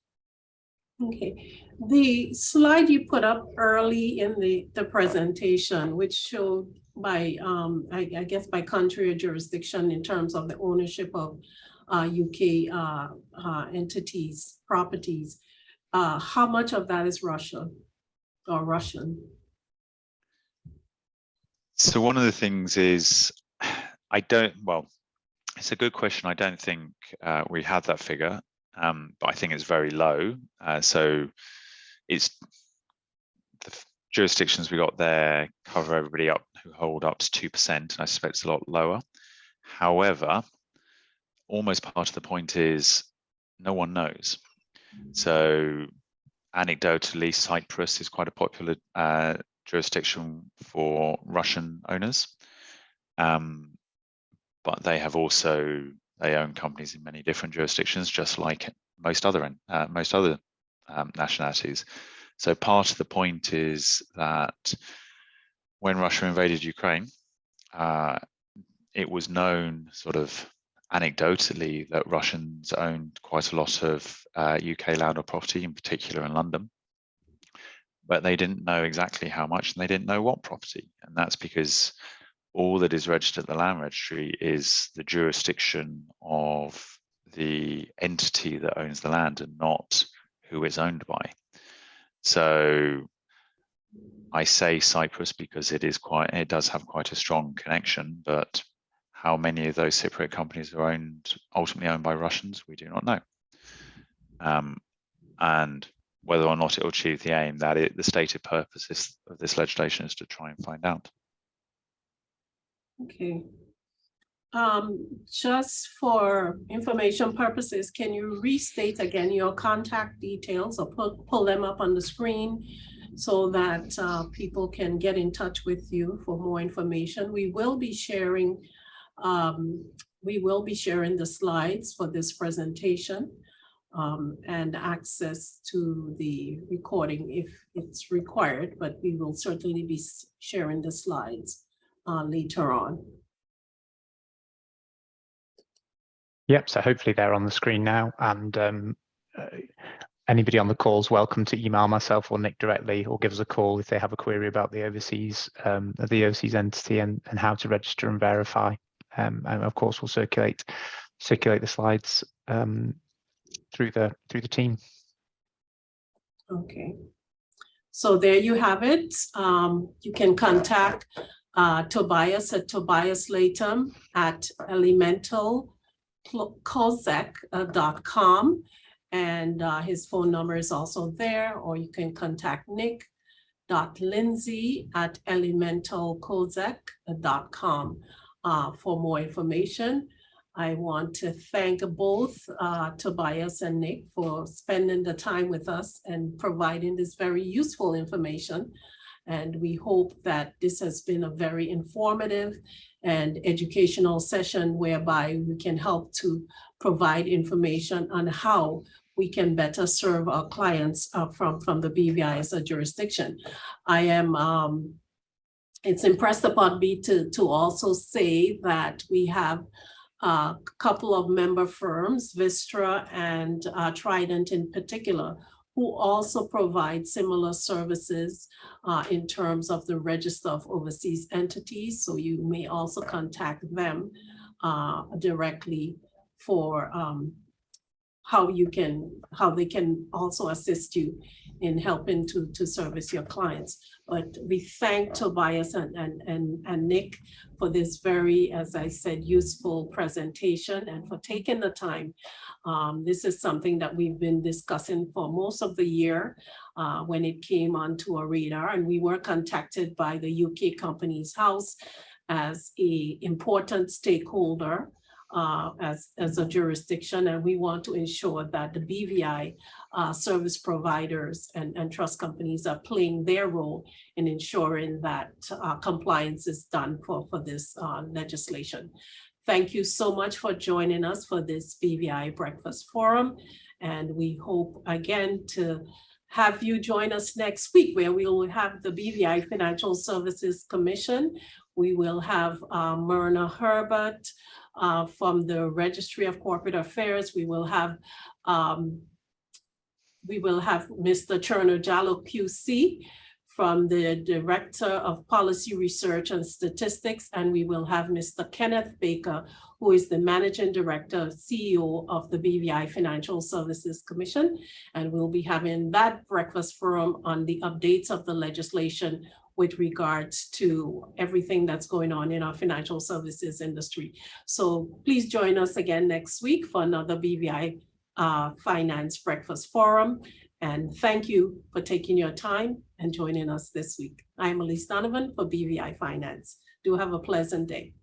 Okay, the slide you put up early in the presentation, which showed by, I guess by country or jurisdiction in terms of the ownership of UK entities, properties, how much of that is Russia or Russian? So one of the things is, it's a good question. I don't think we have that figure, but I think it's very low. So it's the jurisdictions we got there cover everybody up who hold up to 2%, and I suspect it's a lot lower. However, almost part of the point is no one knows. So anecdotally, Cyprus is quite a popular jurisdiction for Russian owners, but they own companies in many different jurisdictions, just like most other nationalities. So part of the point is that when Russia invaded Ukraine, it was known sort of anecdotally that Russians owned quite a lot of UK land or property, in particular in London, but they didn't know exactly how much, and they didn't know what property. And that's because all that is registered at the land registry is the jurisdiction of the entity that owns the land and not who it's owned by. So I say Cyprus because it does have quite a strong connection, but how many of those Cypriot companies are ultimately owned by Russians, we do not know. And whether or not it will achieve the aim, the stated purpose of this legislation is to try and find out. Okay. Just for information purposes, can you restate again your contact details or pull them up on the screen so that people can get in touch with you for more information? We will be sharing the slides for this presentation and access to the recording if it's required, but we will certainly be sharing the slides later on. Yep, so hopefully they're on the screen now, and anybody on the call is welcome to email myself or Nick directly, or give us a call if they have a query about the overseas entity and how to register and verify. And of course, we'll circulate the slides through the team. Okay, so there you have it. You can contact Tobias at tobiaslatham@elementalcosec.com, and his phone number is also there, or you can contact nick.lindsay@elementalcosec.com for more information. I want to thank both Tobias and Nick for spending the time with us and providing this very useful information. And we hope that this has been a very informative and educational session whereby we can help to provide information on how we can better serve our clients from the BVI as a jurisdiction. I am, it's impressed upon me to also say that we have a couple of member firms, Vistra and Trident in particular, who also provide similar services in terms of the register of overseas entities. So you may also contact them directly for how they can also assist you in helping to service your clients. But we thank Tobias and Nick for this very, as I said, useful presentation and for taking the time. This is something that we've been discussing for most of the year when it came onto our radar, and we were contacted by the UK Companies House as an important stakeholder as a jurisdiction, and we want to ensure that the BVI service providers and trust companies are playing their role in ensuring that compliance is done for this legislation. Thank you so much for joining us for this BVI Breakfast Forum, and we hope again to have you join us next week, where we will have the BVI Financial Services Commission. We will have Myrna Herbert from the Registry of Corporate Affairs. We will have Mr. Cherno Jallo QC from the Director of Policy Research and Statistics, and we will have Mr. Kenneth Baker, who is the Managing Director, CEO of the BVI Financial Services Commission. And we'll be having that breakfast forum on the updates of the legislation with regards to everything that's going on in our financial services industry. So please join us again next week for another BVI Finance Breakfast Forum. And thank you for taking your time and joining us this week. I'm Elise Donovan for BVI Finance. Do have a pleasant day.